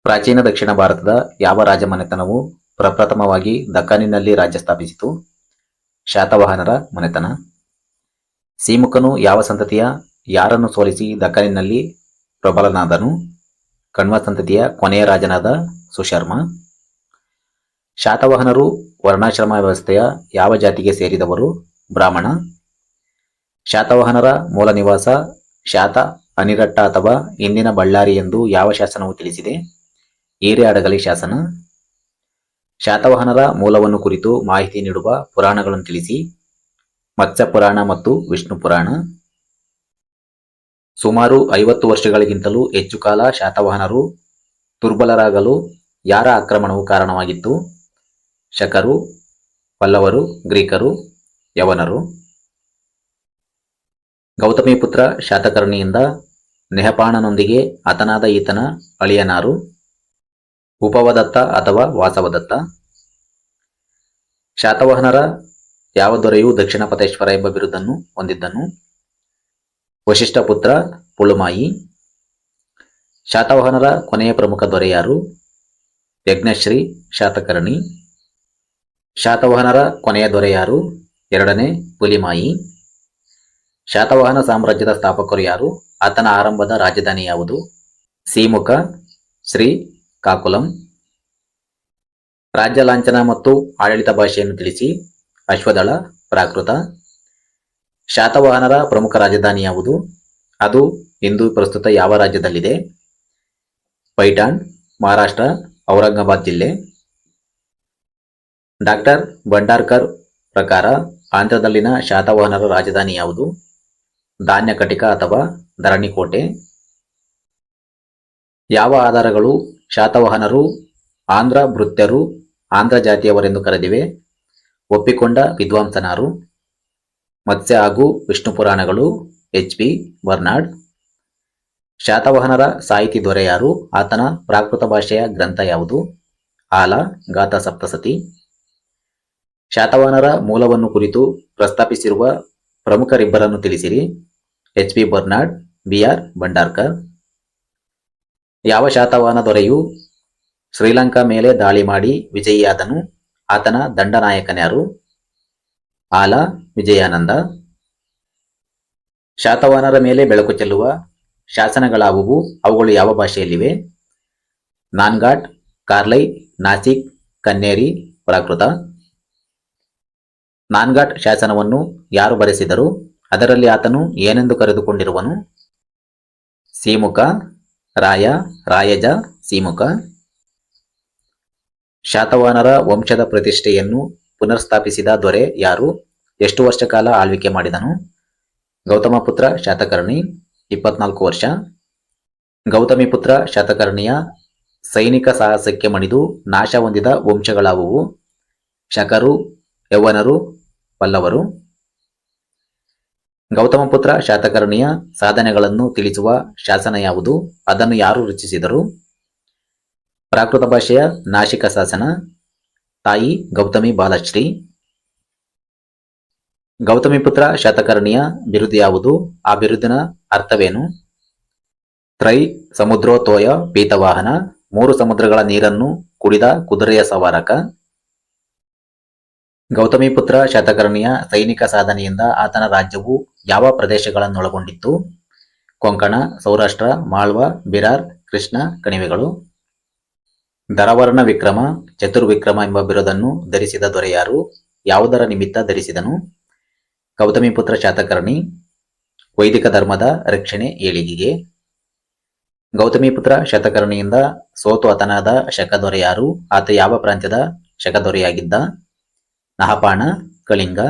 ಪ್ರಾಚೀನ ದಕ್ಷಿಣ ಭಾರತದ ಯಾವ ರಾಜಮನೆತನವು ಪ್ರಪ್ರಥಮವಾಗಿ ದಖ್ಖನಿನಲ್ಲಿ ರಾಜ್ಯ ಸ್ಥಾಪಿಸಿತು? ಶಾತವಾಹನರ ಮನೆತನ. ಸಿಮುಕನು ಯಾವ ಸಂತತಿಯ ಯಾರನ್ನು ಸೋಲಿಸಿ ದಖ್ಖನಿನಲ್ಲಿ ಪ್ರಬಲನಾದನು? ಕಣ್ವ ಸಂತತಿಯ ಕೊನೆಯ ರಾಜನಾದ ಸುಶರ್ಮ. ಶಾತವಾಹನರು ವರ್ಣಾಶ್ರಮ ವ್ಯವಸ್ಥೆಯ ಯಾವ ಜಾತಿಗೆ ಸೇರಿದವರು? ಬ್ರಾಹ್ಮಣ. ಶಾತವಾಹನರ ಮೂಲ ನಿವಾಸ ಶಾತ ಅನಿರಟ್ಟ ಅಥವಾ ಇಂದಿನ ಬಳ್ಳಾರಿ ಎಂದು ಯಾವ ಶಾಸನವು ತಿಳಿಸಿದೆ? ಹಿರೇಹಡಗಲಿ ಶಾಸನ. ಶಾತವಾಹನರ ಮೂಲವನ್ನು ಕುರಿತು ಮಾಹಿತಿ ನೀಡುವ ಪುರಾಣಗಳನ್ನು ತಿಳಿಸಿ. ಮತ್ಸ್ಯ ಪುರಾಣ ಮತ್ತು ವಿಷ್ಣು ಪುರಾಣ. ಸುಮಾರು 50 ವರ್ಷಗಳಿಗಿಂತಲೂ ಹೆಚ್ಚು ಕಾಲ ಶಾತವಾಹನರು ದುರ್ಬಲರಾಗಲು ಯಾರ ಆಕ್ರಮಣವು ಕಾರಣವಾಗಿತ್ತು? ಶಕರು, ಪಲ್ಲವರು, ಗ್ರೀಕರು, ಯವನರು. ಗೌತಮಿಪುತ್ರ ಶಾತಕರ್ಣಿಯಿಂದ ನೆಹಪಾಣನೊಂದಿಗೆ ಹತನಾದ ಈತನ ಅಳಿಯನಾರು? ಉಪವದತ್ತ ಅಥವಾ ವಾಸವದತ್ತ. ಶಾತವಾಹನರ ಯಾವ ದೊರೆಯು ದಕ್ಷಿಣಪಥೇಶ್ವರ ಎಂಬ ಬಿರುದನ್ನು ಹೊಂದಿದ್ದನು? ವಶಿಷ್ಠ ಪುತ್ರ ಪುಳುಮಾಯಿ. ಶಾತವಾಹನರ ಕೊನೆಯ ಪ್ರಮುಖ ದೊರೆ ಯಾರು? ಯಜ್ಞಶ್ರೀ ಶಾತಕರ್ಣಿ. ಶಾತವಾಹನರ ಕೊನೆಯ ದೊರೆ ಯಾರು? ಎರಡನೇ ಪುಲಿಮಾಯಿ. ಶಾತವಾಹನ ಸಾಮ್ರಾಜ್ಯದ ಸ್ಥಾಪಕರು ಯಾರು? ಆತನ ಆರಂಭದ ರಾಜಧಾನಿ ಯಾವುದು? ಸಿಮುಕ, ಶ್ರೀ ಕಾಕುಲಂ. ರಾಜ್ಯ ಲಾಂಛನ ಮತ್ತು ಆಡಳಿತ ಭಾಷೆಯನ್ನು ತಿಳಿಸಿ. ಅಶ್ವದಳ, ಪ್ರಾಕೃತ. ಶಾತವಾಹನರ ಪ್ರಮುಖ ರಾಜಧಾನಿ ಯಾವುದು? ಅದು ಇಂದು ಪ್ರಸ್ತುತ ಯಾವ ರಾಜ್ಯದಲ್ಲಿದೆ? ಪೈಠಾಣ್, ಮಹಾರಾಷ್ಟ್ರ, ಔರಂಗಾಬಾದ್ ಜಿಲ್ಲೆ. ಡಾಕ್ಟರ್ ಭಂಡಾರ್ಕರ್ ಪ್ರಕಾರ ಆಂಧ್ರದಲ್ಲಿನ ಶಾತವಾಹನರ ರಾಜಧಾನಿ ಯಾವುದು? ಧಾನ್ಯಕಟಿಕ ಅಥವಾ ಧರಣಿಕೋಟೆ. ಯಾವ ಆಧಾರಗಳು ಶಾತವಾಹನರು ಆಂಧ್ರ ಭೃತ್ಯರು ಆಂಧ್ರ ಜಾತಿಯವರೆಂದು ಕರೆದಿವೆ? ಒಪ್ಪಿಕೊಂಡ ವಿದ್ವಾಂಸನಾರು? ಮತ್ಸ್ಯ ಹಾಗೂ ವಿಷ್ಣು ಪುರಾಣಗಳು. H.P. ಬರ್ನಾರ್ಡ್. ಶಾತವಾಹನರ ಸಾಹಿತಿ ದೊರೆ ಯಾರು? ಆತನ ಪ್ರಾಕೃತ ಭಾಷೆಯ ಗ್ರಂಥ ಯಾವುದು? ಆಲ ಗಾಥಾ ಸಪ್ತಸತಿ. ಶಾತವಾಹನರ ಮೂಲವನ್ನು ಕುರಿತು ಪ್ರಸ್ತಾಪಿಸಿರುವ ಪ್ರಮುಖರಿಬ್ಬರನ್ನು ತಿಳಿಸಿರಿ. H.P. Bernard, B.R. ಭಂಡಾರ್ಕರ್. ಯಾವ ಶಾತವಾಹನ ದೊರೆಯು ಶ್ರೀಲಂಕಾ ಮೇಲೆ ದಾಳಿ ಮಾಡಿ ವಿಜಯಿಯಾದನು? ಆತನ ದಂಡನಾಯಕನ್ಯಾರು? ಆಲ ವಿಜಯಾನಂದ. ಶಾತವಾಹನರ ಮೇಲೆ ಬೆಳಕು ಚೆಲ್ಲುವ ಶಾಸನಗಳಾವುವು? ಅವುಗಳು ಯಾವ ಭಾಷೆಯಲ್ಲಿವೆ? ನಾನ್ಘಾಟ್, ಕಾರ್ಲೈ, ನಾಸಿಕ್, ಕನ್ನೇರಿ, ಪ್ರಾಕೃತ. ನಾನ್ಘಾಟ್ ಶಾಸನವನ್ನು ಯಾರು ಬರೆಸಿದರು? ಅದರಲ್ಲಿ ಆತನು ಏನೆಂದು ಕರೆದುಕೊಂಡಿರುವನು? ಸಿಮುಕ, ರಾಯ, ರಾಯಜ, ಸಿಮುಕ. ಶಾತವಾಹನರ ವಂಶದ ಪ್ರತಿಷ್ಠೆಯನ್ನು ಪುನರ್ಸ್ಥಾಪಿಸಿದ ದೊರೆ ಯಾರು? ಎಷ್ಟು ವರ್ಷ ಕಾಲ ಆಳ್ವಿಕೆ ಮಾಡಿದನು? ಗೌತಮಪುತ್ರ ಶಾತಕರ್ಣಿ, 24 ವರ್ಷ. ಗೌತಮಿಪುತ್ರ ಶಾತಕರ್ಣಿಯ ಸೈನಿಕ ಸಾಹಸಕ್ಕೆ ಮಣಿದು ನಾಶ ಹೊಂದಿದ ವಂಶಗಳಾವುವು? ಶಕರು, ಯೌವನರು, ಪಲ್ಲವರು. ಗೌತಮಪುತ್ರ ಶಾತಕರ್ಣಿಯ ಸಾಧನೆಗಳನ್ನು ತಿಳಿಸುವ ಶಾಸನ ಯಾವುದು? ಅದನ್ನು ಯಾರು ರಚಿಸಿದರು? ಪ್ರಾಕೃತ ಭಾಷೆಯ ನಾಶಿಕ ಶಾಸನ. ತಾಯಿ ಗೌತಮಿ ಬಾಲಶ್ರೀ. ಗೌತಮಿಪುತ್ರ ಶಾತಕರ್ಣಿಯ ಬಿರುದು ಯಾವುದು? ಆ ಬಿರುದಿನ ಅರ್ಥವೇನು? ತ್ರೈ ಸಮುದ್ರೋತೋಯ ಪೀತವಾಹನ. 3 ಸಮುದ್ರಗಳ ನೀರನ್ನು ಕುಡಿದ ಕುದುರೆಯ ಸವಾರಕ. ಗೌತಮಿಪುತ್ರ ಶಾತಕರ್ಣಿಯ ಸೈನಿಕ ಸಾಧನೆಯಿಂದ ಆತನ ರಾಜ್ಯವು ಯಾವ ಪ್ರದೇಶಗಳನ್ನೊಳಗೊಂಡಿತ್ತು? ಕೊಂಕಣ, ಸೌರಾಷ್ಟ್ರ, ಮಾಳ್ವ, ಬಿರಾರ್, ಕೃಷ್ಣ ಕಣಿವೆಗಳು. ಧರವರ್ಣ ವಿಕ್ರಮ, ಚತುರ್ವಿಕ್ರಮ ಎಂಬ ಬಿರುದನ್ನು ಧರಿಸಿದ ದೊರೆ ಯಾರು? ಯಾವುದರ ನಿಮಿತ್ತ ಧರಿಸಿದನು? ಗೌತಮಿಪುತ್ರ ಶಾತಕರ್ಣಿ ವೈದಿಕ ಧರ್ಮದ ರಕ್ಷಣೆ ಏಳಿಗೆಗೆ. ಗೌತಮಿಪುತ್ರ ಶಾತಕರ್ಣಿಯಿಂದ ಸೋತು ಹತನಾದ ಶಕದೊರೆ ಯಾರು? ಆತ ಯಾವ ಪ್ರಾಂತ್ಯದ ಶಕದೊರೆಯಾಗಿದ್ದ? ನಹಪಾಣ, ಕಳಿಂಗ.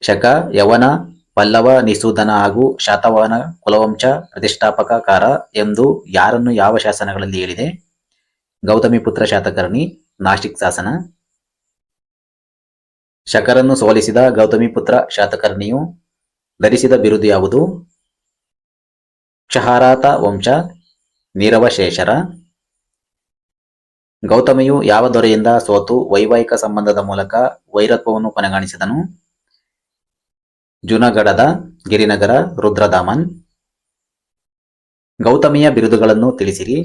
ಶಕ, ಯವನ, ಪಲ್ಲವ, ನಿಸೂದನ ಹಾಗೂ ಶಾತವಾಹನ ಕುಲವಂಶ ಪ್ರತಿಷ್ಠಾಪಕಕಾರ ಎಂದು ಯಾರನ್ನು ಯಾವ ಶಾಸನಗಳಲ್ಲಿ ಹೇಳಿದೆ? ಗೌತಮಿಪುತ್ರ ಶಾತಕರ್ಣಿ, ನಾಶಿಕ್ ಶಾಸನ. ಶಕರನ್ನು ಸೋಲಿಸಿದ ಗೌತಮಿಪುತ್ರ ಶಾತಕರ್ಣಿಯು ಧರಿಸಿದ ಬಿರುದು ಯಾವುದು? ಕ್ಷಹಾರಾತ ವಂಶ, ನೀರವಶೇಷರ. ಗೌತಮಿಯು ಯಾವ ದೊರೆಯಿಂದ ಸೋತು ವೈವಾಹಿಕ ಸಂಬಂಧದ ಮೂಲಕ ವೈರತ್ವವನ್ನು ಕೊನೆಗಾಣಿಸಿದನು? ಜುನಗಢದ ಗಿರಿನಗರ ರುದ್ರದಾಮನ್. ಗೌತಮಿಯ ಬಿರುದುಗಳನ್ನು ತಿಳಿಸಿರಿ.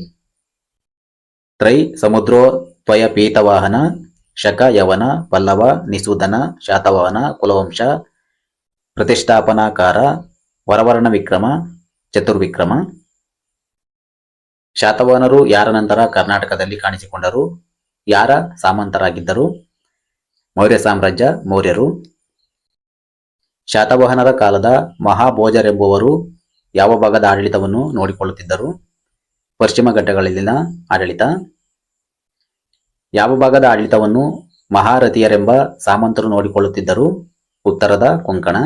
ತ್ರೈ ಸಮುದ್ರೋತ್ವಯ ಪೀತವಾಹನ, ಶಕ ಯವನ ಪಲ್ಲವ ನಿಸೂದನ, ಶಾತವಾಹನ ಕುಲವಂಶ ಪ್ರತಿಷ್ಠಾಪನಾಕಾರ, ವರವರ್ಣ ವಿಕ್ರಮ ಚತುರ್ವಿಕ್ರಮ. ಶಾತವಾಹನರು ಯಾರ ನಂತರ ಕರ್ನಾಟಕದಲ್ಲಿ ಕಾಣಿಸಿಕೊಂಡರು? ಯಾರ ಸಾಮಂತರಾಗಿದ್ದರು? ಮೌರ್ಯ ಸಾಮ್ರಾಜ್ಯ ಮೌರ್ಯರು. ಶಾತವಾಹನರ ಕಾಲದ ಮಹಾಭೋಜರೆಂಬುವರು ಯಾವ ಭಾಗದ ಆಡಳಿತವನ್ನು ನೋಡಿಕೊಳ್ಳುತ್ತಿದ್ದರು? ಪಶ್ಚಿಮ ಘಟ್ಟಗಳಲ್ಲಿನ ಆಡಳಿತ. ಯಾವ ಭಾಗದ ಆಡಳಿತವನ್ನು ಮಹಾರಥಿಯರೆಂಬ ಸಾಮಂತರು ನೋಡಿಕೊಳ್ಳುತ್ತಿದ್ದರು? ಉತ್ತರದ ಕೊಂಕಣ.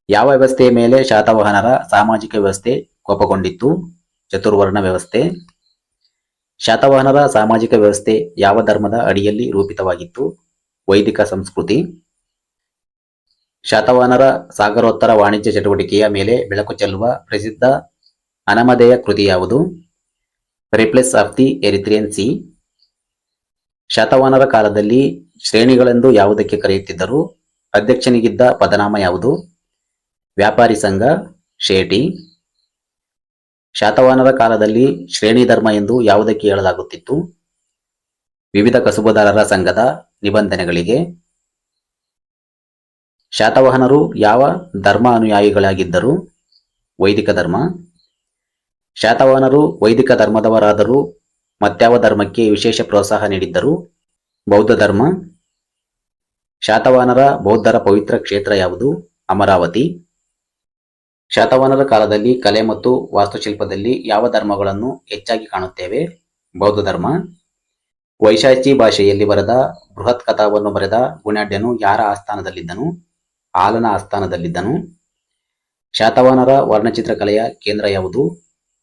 ಯಾವ ವ್ಯವಸ್ಥೆಯ ಮೇಲೆ ಶಾತವಾಹನರ ಸಾಮಾಜಿಕ ವ್ಯವಸ್ಥೆ ಕೋಪಗೊಂಡಿತ್ತು? ಚತುರ್ವರ್ಣ ವ್ಯವಸ್ಥೆ. ಶಾತವಾಹನರ ಸಾಮಾಜಿಕ ವ್ಯವಸ್ಥೆ ಯಾವ ಧರ್ಮದ ಅಡಿಯಲ್ಲಿ ರೂಪಿತವಾಗಿತ್ತು? ವೈದಿಕ ಸಂಸ್ಕೃತಿ. ಶಾತವಾಹನರ ಸಾಗರೋತ್ತರ ವಾಣಿಜ್ಯ ಚಟುವಟಿಕೆಯ ಮೇಲೆ ಬೆಳಕು ಚೆಲ್ಲುವ ಪ್ರಸಿದ್ಧ ಅನಮದೆಯ ಕೃತಿ ಯಾವುದು? Replace of the ಎರಿಥ್ರಿಯನ್ C. ಶಾತವಾಹನರ ಕಾಲದಲ್ಲಿ ಶ್ರೇಣಿಗಳೆಂದು ಯಾವುದಕ್ಕೆ ಕರೆಯುತ್ತಿದ್ದರು? ಅಧ್ಯಕ್ಷನಿಗಿದ್ದ ಪದನಾಮ ಯಾವುದು? ವ್ಯಾಪಾರಿ ಸಂಘ, ಶೇಟಿ. ಶಾತವಾಹನರ ಕಾಲದಲ್ಲಿ ಶ್ರೇಣಿ ಧರ್ಮ ಎಂದು ಯಾವುದಕ್ಕೆ ಹೇಳಲಾಗುತ್ತಿತ್ತು? ವಿವಿಧ ಕಸುಬುದಾರರ ಸಂಘದ ನಿಬಂಧನೆಗಳಿಗೆ. ಶಾತವಾಹನರು ಯಾವ ಧರ್ಮ ಅನುಯಾಯಿಗಳಾಗಿದ್ದರು? ವೈದಿಕ ಧರ್ಮ. ಶಾತವಾಹನರು ವೈದಿಕ ಧರ್ಮದವರಾದರೂ ಮತ್ಯಾವ ಧರ್ಮಕ್ಕೆ ವಿಶೇಷ ಪ್ರೋತ್ಸಾಹ ನೀಡಿದ್ದರು? ಬೌದ್ಧ ಧರ್ಮ. ಶಾತವಾಹನರ ಬೌದ್ಧರ ಪವಿತ್ರ ಕ್ಷೇತ್ರ ಯಾವುದು? ಅಮರಾವತಿ. ಶಾತವಾಹನರ ಕಾಲದಲ್ಲಿ ಕಲೆ ಮತ್ತು ವಾಸ್ತುಶಿಲ್ಪದಲ್ಲಿ ಯಾವ ಧರ್ಮಗಳನ್ನು ಹೆಚ್ಚಾಗಿ ಕಾಣುತ್ತೇವೆ? ಬೌದ್ಧ ಧರ್ಮ. ವೈಶಾಚಿ ಭಾಷೆಯಲ್ಲಿ ಬರೆದ ಬೃಹತ್ ಕಥಾವನ್ನು ಬರೆದ ಗುಣಾಢ್ಯನು ಯಾರ ಆಸ್ಥಾನದಲ್ಲಿದ್ದನು? ಆಲನ ಆಸ್ಥಾನದಲ್ಲಿದ್ದನು. ಶಾತವಾಹನರ ವರ್ಣಚಿತ್ರಕಲೆಯ ಕೇಂದ್ರ ಯಾವುದು?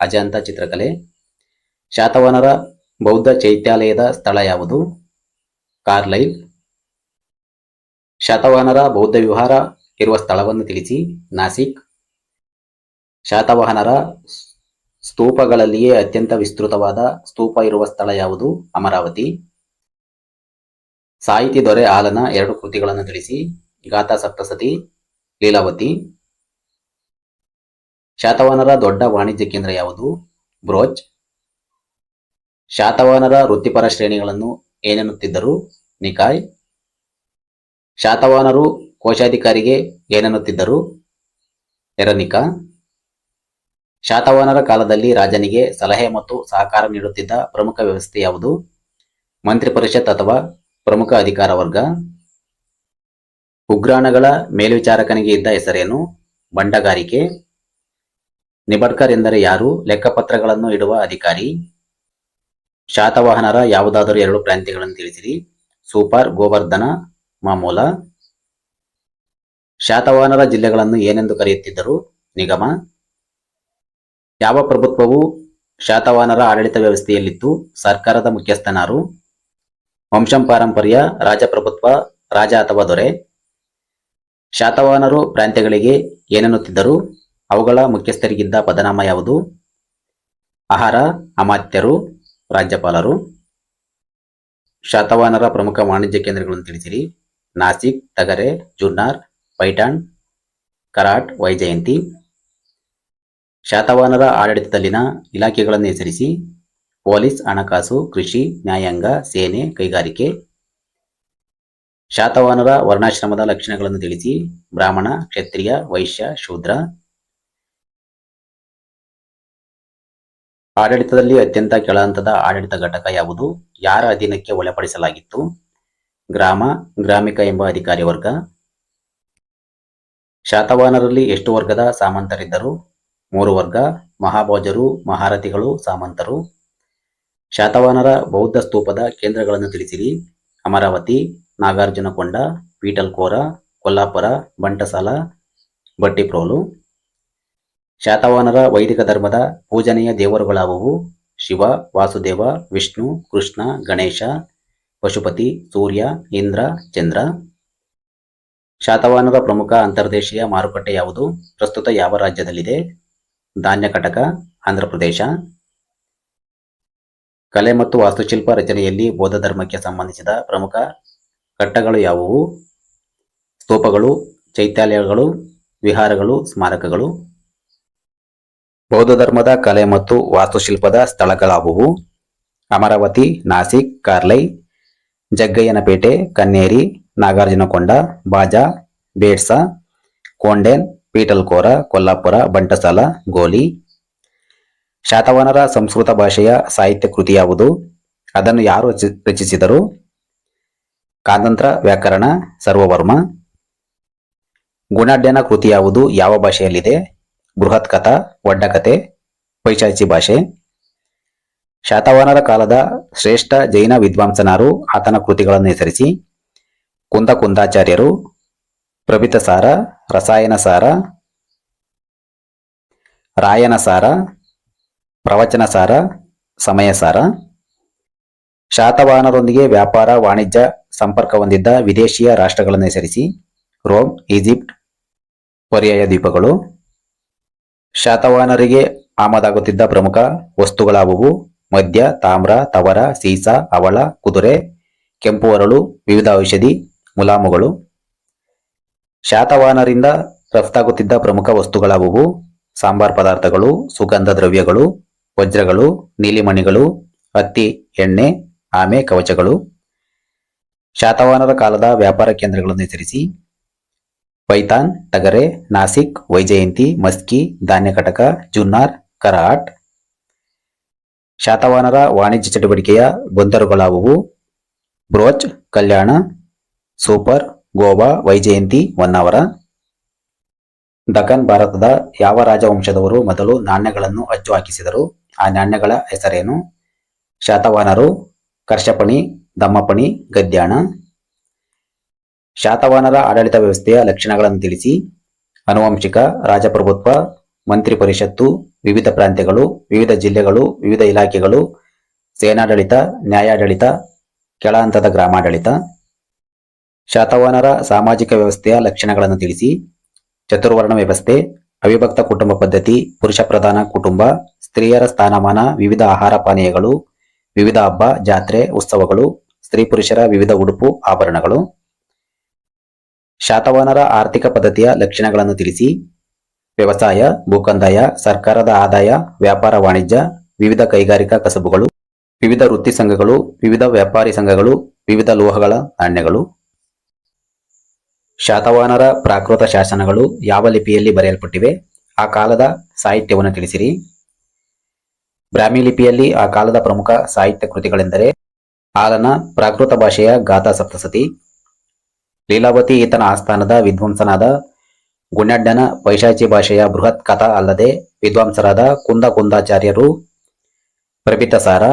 ಅಜಂತ ಚಿತ್ರಕಲೆ. ಶಾತವಾಹನರ ಬೌದ್ಧ ಚೈತ್ಯಾಲಯದ ಸ್ಥಳ ಯಾವುದು? ಕಾರ್ಲೈಲ್. ಶಾತವಾಹನರ ಬೌದ್ಧ ವಿಹಾರ ಇರುವ ಸ್ಥಳವನ್ನು ತಿಳಿಸಿ. ನಾಸಿಕ್. ಶಾತವಾಹನರ ಸ್ತೂಪಗಳಲ್ಲಿಯೇ ಅತ್ಯಂತ ವಿಸ್ತೃತವಾದ ಸ್ತೂಪ ಇರುವ ಸ್ಥಳ ಯಾವುದು? ಅಮರಾವತಿ. ಸಾಹಿತಿ ದೊರೆ ಆಲನ 2 ಕೃತಿಗಳನ್ನು ತಿಳಿಸಿ. ಗಾಥಾ ಸಪ್ತಸತಿ, ಲೀಲಾವತಿ. ಶಾತವಾಹನರ ದೊಡ್ಡ ವಾಣಿಜ್ಯ ಕೇಂದ್ರ ಯಾವುದು? ಬ್ರೋಚ್. ಶಾತವಾಹನರ ವೃತ್ತಿಪರ ಶ್ರೇಣಿಗಳನ್ನು ಏನೆನ್ನುತ್ತಿದ್ದರು? ನಿಕಾಯ್. ಶಾತವಾಹನರು ಕೋಶಾಧಿಕಾರಿಗೆ ಏನೆನ್ನುತ್ತಿದ್ದರು? ಎರನಿಕ. ಶಾತವಾಹನರ ಕಾಲದಲ್ಲಿ ರಾಜನಿಗೆ ಸಲಹೆ ಮತ್ತು ಸಹಕಾರ ನೀಡುತ್ತಿದ್ದ ಪ್ರಮುಖ ವ್ಯವಸ್ಥೆ ಯಾವುದು? ಮಂತ್ರಿ ಪರಿಷತ್ ಅಥವಾ ಪ್ರಮುಖ ಅಧಿಕಾರ ವರ್ಗ. ಉಗ್ರಾಣಗಳ ಮೇಲ್ವಿಚಾರಕನಿಗೆ ಇದ್ದ ಹೆಸರೇನು? ಬಂಡಗಾರಿಕೆ. ನಿಬಡ್ಕರ್ ಎಂದರೆ ಯಾರು? ಲೆಕ್ಕಪತ್ರಗಳನ್ನು ಇಡುವ ಅಧಿಕಾರಿ. ಶಾತವಾಹನರ ಯಾವುದಾದರೂ 2 ಪ್ರಾಂತ್ಯಗಳನ್ನು ತಿಳಿಸಿರಿ. ಸೂಪಾರ್, ಗೋವರ್ಧನ, ಮಾಮೂಲ. ಶಾತವಾಹನರ ಜಿಲ್ಲೆಗಳನ್ನು ಏನೆಂದು ಕರೆಯುತ್ತಿದ್ದರು? ನಿಗಮ. ಯಾವ ಪ್ರಭುತ್ವವು ಶಾತವಾಹನರ ಆಡಳಿತ ವ್ಯವಸ್ಥೆಯಲ್ಲಿತ್ತು? ಸರ್ಕಾರದ ಮುಖ್ಯಸ್ಥನಾರು. ವಂಶಪಾರಂಪರ್ಯ, ರಾಜಪ್ರಭುತ್ವ, ರಾಜ ಅಥವಾ ದೊರೆ. ಶಾತವಾಹನರು ಪ್ರಾಂತ್ಯಗಳಿಗೆ ಏನೆನ್ನುತ್ತಿದ್ದರು? ಅವುಗಳ ಮುಖ್ಯಸ್ಥರಿಗಿದ್ದ ಪದನಾಮ ಯಾವುದು? ಆಹಾರ, ಅಮಾತ್ಯರು, ರಾಜ್ಯಪಾಲರು. ಶಾತವಾಹನರ ಪ್ರಮುಖ ವಾಣಿಜ್ಯ ಕೇಂದ್ರಗಳನ್ನು ತಿಳಿಸಿರಿ. ನಾಸಿಕ್, ತಗರೆ, ಜುನ್ನಾರ್, ಪೈಠಾಣ್, ಕರಾಟ್, ವೈಜಯಂತಿ. ಶಾತವಾಹನರ ಆಡಳಿತದಲ್ಲಿನ ಇಲಾಖೆಗಳನ್ನು ಹೆಸರಿಸಿ. ಪೊಲೀಸ್, ಹಣಕಾಸು, ಕೃಷಿ, ನ್ಯಾಯಾಂಗ, ಸೇನೆ, ಕೈಗಾರಿಕೆ. ಶಾತವಾಹನರ ವರ್ಣಾಶ್ರಮದ ಲಕ್ಷಣಗಳನ್ನು ತಿಳಿಸಿ. ಬ್ರಾಹ್ಮಣ, ಕ್ಷತ್ರಿಯ, ವೈಶ್ಯ, ಶೂದ್ರ. ಆಡಳಿತದಲ್ಲಿ ಅತ್ಯಂತ ಕೆಳಹಂತದ ಆಡಳಿತ ಘಟಕ ಯಾವುದು? ಯಾರ ಅಧೀನಕ್ಕೆ ಒಳಪಡಿಸಲಾಗಿತ್ತು? ಗ್ರಾಮ, ಗ್ರಾಮಿಕ ಎಂಬ ಅಧಿಕಾರಿ ವರ್ಗ. ಶಾತವಾಹನರಲ್ಲಿ ಎಷ್ಟು ವರ್ಗದ ಸಾಮಂತರಿದ್ದರು? 3 ವರ್ಗ. ಮಹಾಭೋಜರು, ಮಹಾರಥಿಗಳು, ಸಾಮಂತರು. ಶಾತವಾಹನರ ಬೌದ್ಧ ಸ್ತೂಪದ ಕೇಂದ್ರಗಳನ್ನು ತಿಳಿಸಿರಿ. ಅಮರಾವತಿ, ನಾಗಾರ್ಜುನಕೊಂಡ, ಪೀಟಲ್ಕೋರ, ಕೊಲ್ಲಾಪುರ, ಬಂಟಸಾಲ, ಬಟ್ಟಿಪ್ರೋಲು. ಶಾತವಾಹನರ ವೈದಿಕ ಧರ್ಮದ ಪೂಜನೀಯ ದೇವರುಗಳಾವುವು? ಶಿವ, ವಾಸುದೇವ, ವಿಷ್ಣು, ಕೃಷ್ಣ, ಗಣೇಶ, ಪಶುಪತಿ, ಸೂರ್ಯ, ಇಂದ್ರ, ಚಂದ್ರ. ಶಾತವಾಹನರ ಪ್ರಮುಖ ಅಂತರ್ದೇಶೀಯ ಮಾರುಕಟ್ಟೆ ಯಾವುದು? ಪ್ರಸ್ತುತ ಯಾವ ರಾಜ್ಯದಲ್ಲಿದೆ? ಧಾನ್ಯಕಟಕ, ಆಂಧ್ರಪ್ರದೇಶ. ಕಲೆ ಮತ್ತು ವಾಸ್ತುಶಿಲ್ಪ ರಚನೆಯಲ್ಲಿ ಬೌದ್ಧ ಧರ್ಮಕ್ಕೆ ಸಂಬಂಧಿಸಿದ ಪ್ರಮುಖ ಕಟ್ಟಗಳು ಯಾವುವು? ಸ್ತೂಪಗಳು, ಚೈತ್ಯಾಲಯಗಳು, ವಿಹಾರಗಳು, ಸ್ಮಾರಕಗಳು. ಬೌದ್ಧ ಧರ್ಮದ ಕಲೆ ಮತ್ತು ವಾಸ್ತುಶಿಲ್ಪದ ಸ್ಥಳಗಳಾವುವು? ಅಮರಾವತಿ, ನಾಸಿಕ್, ಕಾರ್ಲೈ, ಜಗ್ಗಯ್ಯನಪೇಟೆ, ಕನ್ನೇರಿ, ನಾಗಾರ್ಜುನಕೊಂಡ, ಬಾಜಾ, ಬೇಡ್ಸ, ಕೊಂಡೇನ್, ಪೀಟಲ್ಕೋರ, ಕೊಲ್ಲಾಪುರ, ಬಂಟಸಾಲ, ಗೋಲಿ. ಶಾತವಾಹನರ ಸಂಸ್ಕೃತ ಭಾಷೆಯ ಸಾಹಿತ್ಯ ಕೃತಿ ಯಾವುದು? ಅದನ್ನು ಯಾರು ರಚಿಸಿದರು? ಕಾದಂತ್ರ, ವ್ಯಾಕರಣ, ಸರ್ವವರ್ಮ. ಗುಣಾಢ್ಯನ ಕೃತಿ ಯಾವುದು? ಯಾವ ಭಾಷೆಯಲ್ಲಿದೆ? ಬೃಹತ್ ಕಥಾ, ಒಡ್ಡಕತೆ, ಪೈಶಾಚಿ ಭಾಷೆ. ಶಾತವಾಹನರ ಕಾಲದ ಶ್ರೇಷ್ಠ ಜೈನ ವಿದ್ವಾಂಸನಾರು? ಆತನ ಕೃತಿಗಳನ್ನು ಹೆಸರಿಸಿ. ಕುಂದಾಚಾರ್ಯರು, ಪ್ರಭಿತಸಾರ, ರಸಾಯನಸಾರ, ರಾಯನಸಾರ, ಪ್ರವಚನಸಾರ, ಸಮಯಸಾರ. ಶಾತವಾಹನರೊಂದಿಗೆ ವ್ಯಾಪಾರ ವಾಣಿಜ್ಯ ಸಂಪರ್ಕ ಹೊಂದಿದ್ದ ವಿದೇಶಿಯ ರಾಷ್ಟ್ರಗಳನ್ನು ಹೆಸರಿಸಿ. ರೋಮ್, ಈಜಿಪ್ಟ್, ಪರ್ಯಾಯ ದ್ವೀಪಗಳು. ಶಾತವಾಹನರಿಗೆ ಆಮದಾಗುತ್ತಿದ್ದ ಪ್ರಮುಖ ವಸ್ತುಗಳಾವುವು? ಮದ್ಯ, ತಾಮ್ರ, ತವರ, ಸೀಸ, ಹವಳ, ಕುದುರೆ, ಕೆಂಪು ಹರಳು, ವಿವಿಧ ಔಷಧಿ, ಮುಲಾಮುಗಳು. ಶಾತವಾಹನರಿಂದ ರಫ್ತಾಗುತ್ತಿದ್ದ ಪ್ರಮುಖ ವಸ್ತುಗಳಾವುವು? ಸಾಂಬಾರ್ ಪದಾರ್ಥಗಳು, ಸುಗಂಧ ದ್ರವ್ಯಗಳು, ವಜ್ರಗಳು, ನೀಲಿಮಣಿಗಳು, ಹತ್ತಿ, ಎಣ್ಣೆ, ಆಮೆ, ಕವಚಗಳು. ಶಾತವಾಹನರ ಕಾಲದ ವ್ಯಾಪಾರ ಕೇಂದ್ರಗಳನ್ನು ಹೆಸರಿಸಿ. ಪೈಥಾನ್, ಟಗರೆ, ನಾಸಿಕ್, ವೈಜಯಂತಿ, ಮಸ್ಕಿ, ಧಾನ್ಯಕಟಕ, ಜುನ್ನಾರ್, ಕರಹಾಟ್. ಶಾತವಾಹನರ ವಾಣಿಜ್ಯ ಚಟುವಟಿಕೆಯ ಬಂದರುಗಳಾವುವು? ಬ್ರೋಚ್, ಕಲ್ಯಾಣ, ಸೂಪರ್, ಗೋವಾ, ವೈಜಯಂತಿ, ಹೊನ್ನಾವರ. ದಖನ್ ಭಾರತದ ಯಾವ ರಾಜವಂಶದವರು ಮೊದಲು ನಾಣ್ಯಗಳನ್ನು ಅಚ್ಚು ಹಾಕಿಸಿದರು? ಆ ನಾಣ್ಯಗಳ ಹೆಸರೇನು? ಶಾತವಾಹನರು, ಕರ್ಷಪಣಿ, ದಮ್ಮಪಣಿ, ಗದ್ಯಾಣ. ಶಾತವಾಹನರ ಆಡಳಿತ ವ್ಯವಸ್ಥೆಯ ಲಕ್ಷಣಗಳನ್ನು ತಿಳಿಸಿ. ಆನುವಂಶಿಕ, ರಾಜಪ್ರಭುತ್ವ, ಮಂತ್ರಿ ಪರಿಷತ್ತು, ವಿವಿಧ ಪ್ರಾಂತ್ಯಗಳು, ವಿವಿಧ ಜಿಲ್ಲೆಗಳು, ವಿವಿಧ ಇಲಾಖೆಗಳು, ಸೇನಾಡಳಿತ, ನ್ಯಾಯಾಡಳಿತ, ಕೆಳ ಹಂತದ ಗ್ರಾಮಾಡಳಿತ. ಶಾತವಾಹನರ ಸಾಮಾಜಿಕ ವ್ಯವಸ್ಥೆಯ ಲಕ್ಷಣಗಳನ್ನು ತಿಳಿಸಿ. ಚತುರ್ವರ್ಣ ವ್ಯವಸ್ಥೆ, ಅವಿಭಕ್ತ ಕುಟುಂಬ ಪದ್ಧತಿ, ಪುರುಷ ಪ್ರಧಾನ ಕುಟುಂಬ, ಸ್ತ್ರೀಯರ ಸ್ಥಾನಮಾನ, ವಿವಿಧ ಆಹಾರ ಪಾನೀಯಗಳು, ವಿವಿಧ ಹಬ್ಬ, ಜಾತ್ರೆ, ಉತ್ಸವಗಳು, ಸ್ತ್ರೀ ಪುರುಷರ ವಿವಿಧ ಉಡುಪು, ಆಭರಣಗಳು. ಶಾತವಾಹನರ ಆರ್ಥಿಕ ಪದ್ಧತಿಯ ಲಕ್ಷಣಗಳನ್ನು ತಿಳಿಸಿ. ವ್ಯವಸಾಯ, ಭೂಕಂದಾಯ, ಸರ್ಕಾರದ ಆದಾಯ, ವ್ಯಾಪಾರ ವಾಣಿಜ್ಯ, ವಿವಿಧ ಕೈಗಾರಿಕಾ ಕಸಬುಗಳು, ವಿವಿಧ ವೃತ್ತಿ ಸಂಘಗಳು, ವಿವಿಧ ವ್ಯಾಪಾರಿ ಸಂಘಗಳು, ವಿವಿಧ ಲೋಹಗಳ ನಾಣ್ಯಗಳು. ಶಾತವಾಹನರ ಪ್ರಾಕೃತ ಶಾಸನಗಳು ಯಾವ ಲಿಪಿಯಲ್ಲಿ ಬರೆಯಲ್ಪಟ್ಟಿವೆ? ಆ ಕಾಲದ ಸಾಹಿತ್ಯವನ್ನು ತಿಳಿಸಿರಿ. ಬ್ರಾಹ್ಮಿ ಲಿಪಿಯಲ್ಲಿ ಆ ಕಾಲದ ಪ್ರಮುಖ ಸಾಹಿತ್ಯ ಕೃತಿಗಳೆಂದರೆ ಆಲನ ಪ್ರಾಕೃತ ಭಾಷೆಯ ಗಾಥಾ ಸಪ್ತಸತಿ, ಲೀಲಾವತಿ ಈತನ ಆಸ್ಥಾನದ ವಿದ್ವಾಂಸನಾದ ಗುಣ್ಯಾಢ್ಯನ ಪೈಶಾಚಿ ಭಾಷೆಯ ಬೃಹತ್ ಕಥಾ ಅಲ್ಲದೆ ವಿದ್ವಾಂಸರಾದ ಕುಂದಾಚಾರ್ಯರು ಪ್ರಭಿತಸಾರ,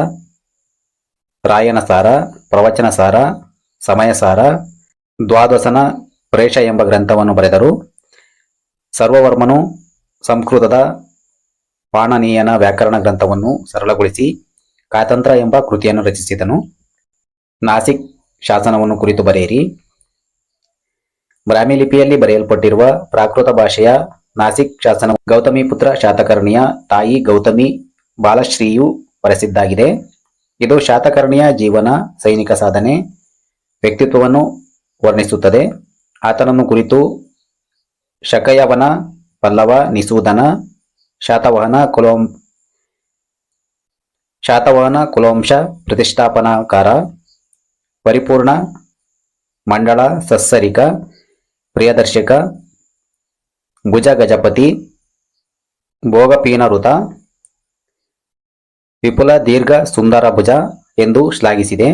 ರಾಯನಸಾರ, ಪ್ರವಚನಸಾರ, ಸಮಯಸಾರ, ದ್ವಾದಶನ ಪ್ರೇಷ ಎಂಬ ಗ್ರಂಥವನ್ನು ಬರೆದರು. ಸರ್ವವರ್ಮನು ಸಂಸ್ಕೃತದ ಪಾಣನೀಯನ ವ್ಯಾಕರಣ ಗ್ರಂಥವನ್ನು ಸರಳಗೊಳಿಸಿ ಕಾತಂತ್ರ ಎಂಬ ಕೃತಿಯನ್ನು ರಚಿಸಿದನು. ನಾಸಿಕ್ ಶಾಸನವನ್ನು ಕುರಿತು ಬರೆಯಿರಿ. ಬ್ರಾಹ್ಮಿ ಲಿಪಿಯಲ್ಲಿ ಬರೆಯಲ್ಪಟ್ಟಿರುವ ಪ್ರಾಕೃತ ಭಾಷೆಯ ನಾಸಿಕ್ ಶಾಸನ ಗೌತಮಿಪುತ್ರ ಶಾತಕರ್ಣಿಯ ತಾಯಿ ಗೌತಮಿ ಬಾಲಶ್ರೀಯು ಪ್ರಸಿದ್ಧಾಗಿದೆ. ಇದು ಶಾತಕರ್ಣಿಯ ಜೀವನ, ಸೈನಿಕ ಸಾಧನೆ, ವ್ಯಕ್ತಿತ್ವವನ್ನು ವರ್ಣಿಸುತ್ತದೆ. ಆತನನ್ನು ಕುರಿತು ಶಕಯವನ, ಪಲ್ಲವ, ನಿಸೂದನ, ಶಾತವಾಹನ ಕುಲವಂಶ ಪ್ರತಿಷ್ಠಾಪನಾಕಾರ, ಪರಿಪೂರ್ಣ, ಮಂಡಳ, ಸತ್ಸರಿಕ, ಪ್ರಿಯದರ್ಶಕ, ಭುಜ ಗಜಪತಿ, ಭೋಗಪೀನಋತ, ವಿಪುಲ ದೀರ್ಘ ಸುಂದರ ಭುಜ ಎಂದು ಶ್ಲಾಘಿಸಿದೆ.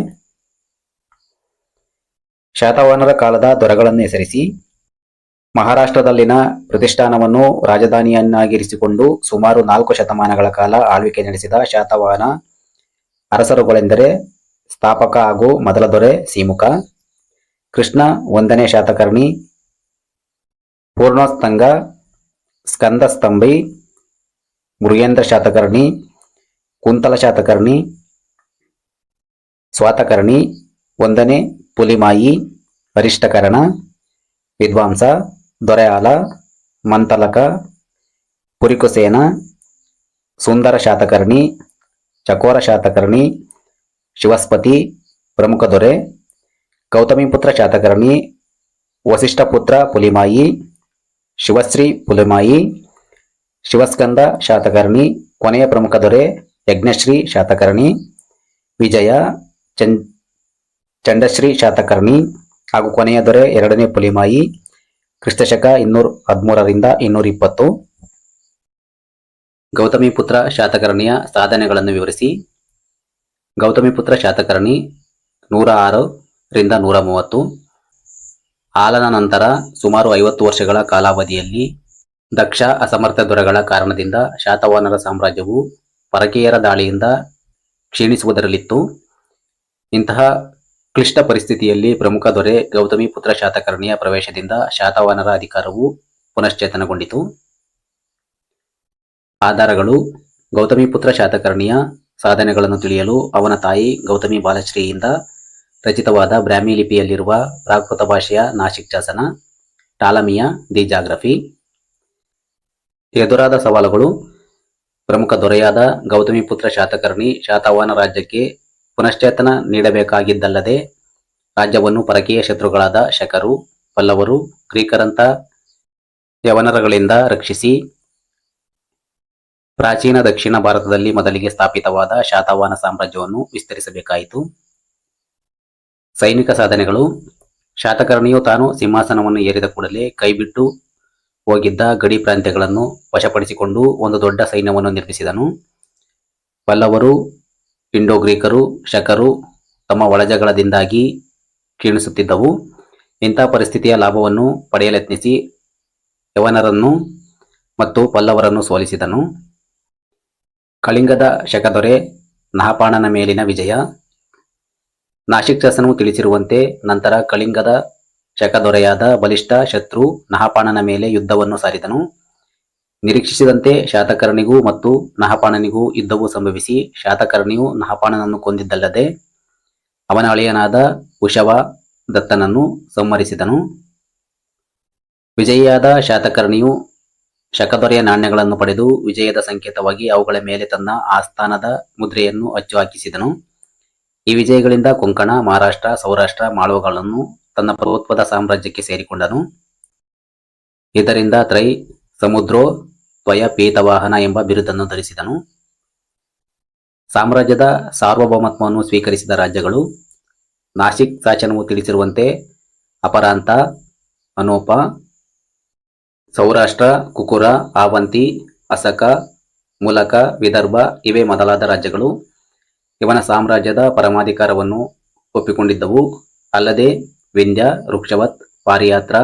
ಶಾತವಾಹನರ ಕಾಲದ ದೊರೆಗಳನ್ನು ಹೆಸರಿಸಿ. ಮಹಾರಾಷ್ಟ್ರದಲ್ಲಿನ ಪ್ರತಿಷ್ಠಾನವನ್ನು ರಾಜಧಾನಿಯನ್ನಾಗಿರಿಸಿಕೊಂಡು ಸುಮಾರು 4 ಶತಮಾನಗಳ ಕಾಲ ಆಳ್ವಿಕೆ ನಡೆಸಿದ ಶಾತವಾಹನ ಅರಸರುಗಳೆಂದರೆ ಸ್ಥಾಪಕ ಹಾಗೂ ಮೊದಲ ದೊರೆ ಸಿಮುಖ, ಕೃಷ್ಣ, 1ನೇ ಶಾತಕರ್ಣಿ, ಪೂರ್ಣೋಸ್ತಂಗ, ಸ್ಕಂದಸ್ತಂಭಿ, ಮೃಗೇಂದ್ರ ಶಾತಕರ್ಣಿ, ಕುಂತಲ ಶಾತಕರ್ಣಿ, ಸ್ವಾತಕರ್ಣಿ, 1ನೇ ಪುಲಿಮಾಯಿ, ಅರಿಷ್ಟಕರಣ, ವಿದ್ವಾಂಸ, ದೊರೆಯಾಲ, ಮಂತಲಕ, ಪುರಿಕುಸೇನ, ಸುಂದರ ಶಾತಕರ್ಣಿ, ಚಕೋರ ಶಾತಕರ್ಣಿ, ಶಿವಸ್ಪತಿ, ಪ್ರಮುಖ ದೊರೆ, ಗೌತಮಿಪುತ್ರ ಶಾತಕರ್ಣಿ, ವಸಿಷ್ಠಪುತ್ರ ಪುಲಿಮಾಯಿ, ಶಿವಶ್ರೀ ಪುಲಿಮಾಯಿ, ಶಿವಸ್ಕಂದ ಶಾತಕರ್ಣಿ, ಕೊನೆಯ ಪ್ರಮುಖ ದೊರೆ ಯಜ್ಞಶ್ರೀ ಶಾತಕರ್ಣಿ, ವಿಜಯ, ಚಂಡಶ್ರೀ ಶಾತಕರ್ಣಿ ಹಾಗೂ ಕೊನೆಯ ದೊರೆ ಎರಡನೇ ಪುಲಿಮಾಯಿ, ಕ್ರಿಸ್ತಶಕ 213ರಿಂದ 220. ಗೌತಮಿಪುತ್ರ ಶಾತಕರ್ಣಿಯ ಸಾಧನೆಗಳನ್ನು ವಿವರಿಸಿ. ಗೌತಮಿಪುತ್ರ ಶಾತಕರ್ಣಿ 106ರಿಂದ 130. ಆಲನ ನಂತರ ಸುಮಾರು 50 ವರ್ಷಗಳ ಕಾಲಾವಧಿಯಲ್ಲಿ ದಕ್ಷ ಅಸಮರ್ಥ ದೊರೆಗಳ ಕಾರಣದಿಂದ ಶಾತವಾಹನರ ಸಾಮ್ರಾಜ್ಯವು ಪರಕೀಯರ ದಾಳಿಯಿಂದ ಕ್ಷೀಣಿಸುವುದರಲ್ಲಿತ್ತು. ಇಂತಹ ಕ್ಲಿಷ್ಟ ಪರಿಸ್ಥಿತಿಯಲ್ಲಿ ಪ್ರಮುಖ ದೊರೆ ಗೌತಮಿಪುತ್ರ ಶಾತಕರ್ಣಿಯ ಪ್ರವೇಶದಿಂದ ಶಾತವಾಹನರ ಅಧಿಕಾರವು ಪುನಶ್ಚೇತನಗೊಂಡಿತು. ಆಧಾರಗಳು. ಗೌತಮಿಪುತ್ರ ಶಾತಕರ್ಣಿಯ ಸಾಧನೆಗಳನ್ನು ತಿಳಿಯಲು ಅವನ ತಾಯಿ ಗೌತಮಿ ಬಾಲಶ್ರೀಯಿಂದ ರಚಿತವಾದ ಬ್ರಾಹ್ಮಿ ಲಿಪಿಯಲ್ಲಿರುವ ಪ್ರಾಕೃತ ಭಾಷೆಯ ನಾಸಿಕ್ ಶಾಸನ, ಟಾಲಮಿಯ ದಿ ಜಾಗ್ರಫಿ. ಎದುರಾದ ಸವಾಲುಗಳು. ಪ್ರಮುಖ ದೊರೆಯಾದ ಗೌತಮಿಪುತ್ರ ಶಾತಕರ್ಣಿ ಶಾತವಾಹನ ರಾಜ್ಯಕ್ಕೆ ಪುನಶ್ಚೇತನ ನೀಡಬೇಕಾಗಿದ್ದಲ್ಲದೆ ರಾಜ್ಯವನ್ನು ಪರಕೀಯ ಶತ್ರುಗಳಾದ ಶಕರು, ಪಲ್ಲವರು, ಗ್ರೀಕರಂಥ ಯವನರುಗಳಿಂದ ರಕ್ಷಿಸಿ ಪ್ರಾಚೀನ ದಕ್ಷಿಣ ಭಾರತದಲ್ಲಿ ಮೊದಲಿಗೆ ಸ್ಥಾಪಿತವಾದ ಶಾತವಾಹನ ಸಾಮ್ರಾಜ್ಯವನ್ನು ವಿಸ್ತರಿಸಬೇಕಾಯಿತು. ಸೈನಿಕ ಸಾಧನೆಗಳು. ಶಾತಕರ್ಣಿಯು ತಾನು ಸಿಂಹಾಸನವನ್ನು ಏರಿದ ಕೂಡಲೇ ಕೈಬಿಟ್ಟು ಹೋಗಿದ್ದ ಗಡಿ ಪ್ರಾಂತ್ಯಗಳನ್ನು ವಶಪಡಿಸಿಕೊಂಡು ಒಂದು ದೊಡ್ಡ ಸೈನ್ಯವನ್ನು ನಿರ್ಮಿಸಿದನು. ಪಲ್ಲವರು, ಇಂಡೋ-ಗ್ರೀಕರು, ಶಕರು ತಮ್ಮ ಒಳಜಗಳದಿಂದಾಗಿ ಕ್ಷೀಣಿಸುತ್ತಿದ್ದವು. ಇಂಥ ಪರಿಸ್ಥಿತಿಯ ಲಾಭವನ್ನು ಪಡೆಯಲೆತ್ನಿಸಿ ಯವನರನ್ನು ಮತ್ತು ಪಲ್ಲವರನ್ನು ಸೋಲಿಸಿದನು. ಕಳಿಂಗದ ಶಕದೊರೆ ನಹಪಾಣನ ಮೇಲಿನ ವಿಜಯ. ನಾಸಿಕ್ ಶಾಸನವು ತಿಳಿಸಿರುವಂತೆ ನಂತರ ಕಳಿಂಗದ ಶಕದೊರೆಯಾದ ಬಲಿಷ್ಠ ಶತ್ರು ನಹಪಾಣನ ಮೇಲೆ ಯುದ್ಧವನ್ನು ಸಾರಿದನು. ನಿರೀಕ್ಷಿಸಿದಂತೆ ಶಾತಕರ್ಣಿಗೂ ಮತ್ತು ನಹಪಾಣನಿಗೂ ಯುದ್ಧವು ಸಂಭವಿಸಿ ಶಾತಕರ್ಣಿಯು ನಹಪಾಣನನ್ನು ಕೊಂದಿದ್ದಲ್ಲದೆ ಅವನ ಅಳಿಯನಾದ ಉಷವ ದತ್ತನನ್ನು ಸಂಹರಿಸಿದನು. ವಿಜಯಿಯಾದ ಶಾತಕರ್ಣಿಯು ಶಕದೊರೆಯ ನಾಣ್ಯಗಳನ್ನು ಪಡೆದು ವಿಜಯದ ಸಂಕೇತವಾಗಿ ಅವುಗಳ ಮೇಲೆ ತನ್ನ ಆಸ್ಥಾನದ ಮುದ್ರೆಯನ್ನು ಅಚ್ಚು ಹಾಕಿಸಿದನು. ಈ ವಿಜಯಗಳಿಂದ ಕೊಂಕಣ, ಮಹಾರಾಷ್ಟ್ರ, ಸೌರಾಷ್ಟ್ರ, ಮಾಳ್ವಗಳನ್ನು ತನ್ನ ಪೂರ್ವದ ಸಾಮ್ರಾಜ್ಯಕ್ಕೆ ಸೇರಿಕೊಂಡನು. ಇದರಿಂದ ತ್ರೈ ಸಮುದ್ರೋ ತ್ವಯ ಪೀತವಾಹನ ಎಂಬ ಬಿರುದನ್ನು ಧರಿಸಿದನು. ಸಾಮ್ರಾಜ್ಯದ ಸಾರ್ವಭೌಮತ್ವವನ್ನು ಸ್ವೀಕರಿಸಿದ ರಾಜ್ಯಗಳು. ನಾಸಿಕ್ ಶಾಸನವು ತಿಳಿಸಿರುವಂತೆ ಅಪರಾಂತ, ಅನೋಪ, ಸೌರಾಷ್ಟ್ರ, ಕುಕುರ, ಆವಂತಿ, ಅಸಕ, ಮೂಲಕ, ವಿದರ್ಭ ಇವೇ ಮೊದಲಾದ ರಾಜ್ಯಗಳು ಇವನ ಸಾಮ್ರಾಜ್ಯದ ಪರಮಾಧಿಕಾರವನ್ನು ಒಪ್ಪಿಕೊಂಡಿದ್ದವು. ಅಲ್ಲದೆ ವಿಂಧ್ಯ, ವೃಕ್ಷವತ್, ಪಾರಿಯಾತ್ರ,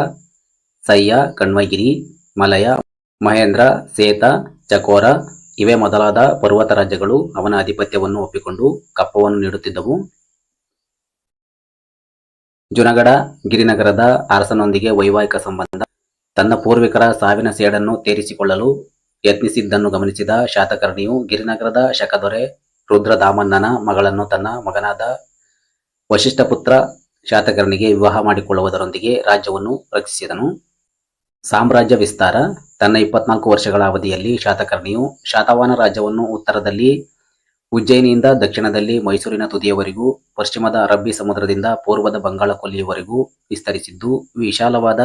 ಸಯ್ಯ, ಕಣ್ವಗಿರಿ, ಮಲಯ, ಮಹೇಂದ್ರ, ಸೇತ, ಚಕೋರ ಇವೇ ಮೊದಲಾದ ಪರ್ವತ ರಾಜ್ಯಗಳು ಅವನ ಆಧಿಪತ್ಯವನ್ನು ಒಪ್ಪಿಕೊಂಡು ಕಪ್ಪವನ್ನು ನೀಡುತ್ತಿದ್ದವು. ಜುನಗಡ ಗಿರಿನಗರದ ಅರಸನೊಂದಿಗೆ ವೈವಾಹಿಕ ಸಂಬಂಧ. ತನ್ನ ಪೂರ್ವಿಕರ ಸಾವಿನ ಸೇಡನ್ನು ತೀರಿಸಿಕೊಳ್ಳಲು ಯತ್ನಿಸಿದ್ದನ್ನು ಗಮನಿಸಿದ ಶಾತಕರ್ಣಿಯು ಗಿರಿನಗರದ ಶಕದೊರೆ ರುದ್ರದಾಮನ್ನನ ಮಗಳನ್ನು ತನ್ನ ಮಗನಾದ ವಶಿಷ್ಠಪುತ್ರ ಶಾತಕರ್ಣಿಗೆ ವಿವಾಹ ಮಾಡಿಕೊಳ್ಳುವುದರೊಂದಿಗೆ ರಾಜ್ಯವನ್ನು ರಕ್ಷಿಸಿದನು. ಸಾಮ್ರಾಜ್ಯ ವಿಸ್ತಾರ. ತನ್ನ 24 ವರ್ಷಗಳ ಅವಧಿಯಲ್ಲಿ ಶಾತಕರ್ಣಿಯು ಶಾತವಾಹನ ರಾಜ್ಯವನ್ನು ಉತ್ತರದಲ್ಲಿ ಉಜ್ಜಯಿನಿಯಿಂದ ದಕ್ಷಿಣದಲ್ಲಿ ಮೈಸೂರಿನ ತುದಿಯವರೆಗೂ, ಪಶ್ಚಿಮದ ಅರಬ್ಬಿ ಸಮುದ್ರದಿಂದ ಪೂರ್ವದ ಬಂಗಾಳ ಕೊಲ್ಲಿಯವರೆಗೂ ವಿಸ್ತರಿಸಿದ್ದು, ವಿಶಾಲವಾದ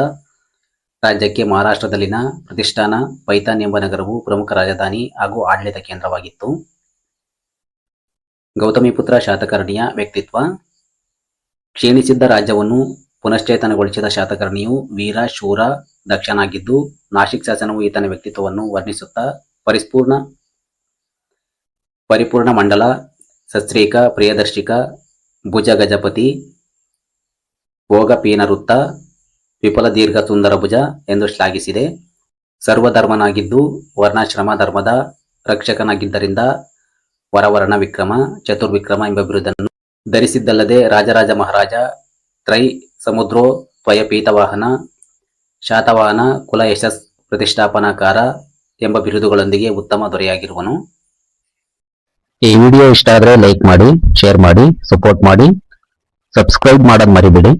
ರಾಜ್ಯಕ್ಕೆ ಮಹಾರಾಷ್ಟ್ರದಲ್ಲಿನ ಪ್ರತಿಷ್ಠಾನ ಪೈಥಾನ್ ಎಂಬ ನಗರವು ಪ್ರಮುಖ ರಾಜಧಾನಿ ಹಾಗೂ ಆಡಳಿತ ಕೇಂದ್ರವಾಗಿತ್ತು. ಗೌತಮಿಪುತ್ರ ಶಾತಕರ್ಣಿಯ ವ್ಯಕ್ತಿತ್ವ. ಕ್ಷೀಣಿಸಿದ್ದ ರಾಜ್ಯವನ್ನು ಪುನಶ್ಚೇತನಗೊಳಿಸಿದ ಶಾತಕರ್ಣಿಯು ವೀರ, ಶೂರ, ದಕ್ಷನಾಗಿದ್ದು ನಾಸಿಕ್ ಶಾಸನವು ಈತನ ವ್ಯಕ್ತಿತ್ವವನ್ನು ವರ್ಣಿಸುತ್ತಾ ಪರಿಪೂರ್ಣ ಮಂಡಲ, ಸಸ್ತ್ರೀಕ, ಪ್ರಿಯದರ್ಶಿಕ, ಭುಜ ಗಜಪತಿ, ಭೋಗಪೀನವೃತ್ತ, ವಿಪುಲ ದೀರ್ಘ ಸುಂದರ ಭುಜ ಎಂದು ಶ್ಲಾಘಿಸಿದೆ. ಸರ್ವಧರ್ಮನಾಗಿದ್ದು ವರ್ಣಾಶ್ರಮ ಧರ್ಮದ ರಕ್ಷಕನಾಗಿದ್ದರಿಂದ ವರವರ್ಣ ವಿಕ್ರಮ, ಚತುರ್ವಿಕ್ರಮ ಎಂಬ ಬಿರುದನ್ನು ಧರಿಸಿದ್ದಲ್ಲದೆ ರಾಜರಾಜ ಮಹಾರಾಜ, ತ್ರೈ ಸಮುದ್ರೋ ತ್ವಯ ಪೀತವಾಹನ, ಶಾತವಾಹನ ಕುಲ ಯಶಸ್ ಪ್ರತಿಷ್ಠಾಪನಾಕಾರ ಎಂಬ ಬಿರುದುಗಳೊಂದಿಗೆ ಉತ್ತಮ ದೊರೆಯಾಗಿರುವನು. ಈ ವಿಡಿಯೋ ಇಷ್ಟ ಆದರೆ ಲೈಕ್ ಮಾಡಿ, ಶೇರ್ ಮಾಡಿ, ಸಪೋರ್ಟ್ ಮಾಡಿ, ಸಬ್ಸ್ಕ್ರೈಬ್ ಮಾಡೋದು ಮರಿಬೇಡಿ.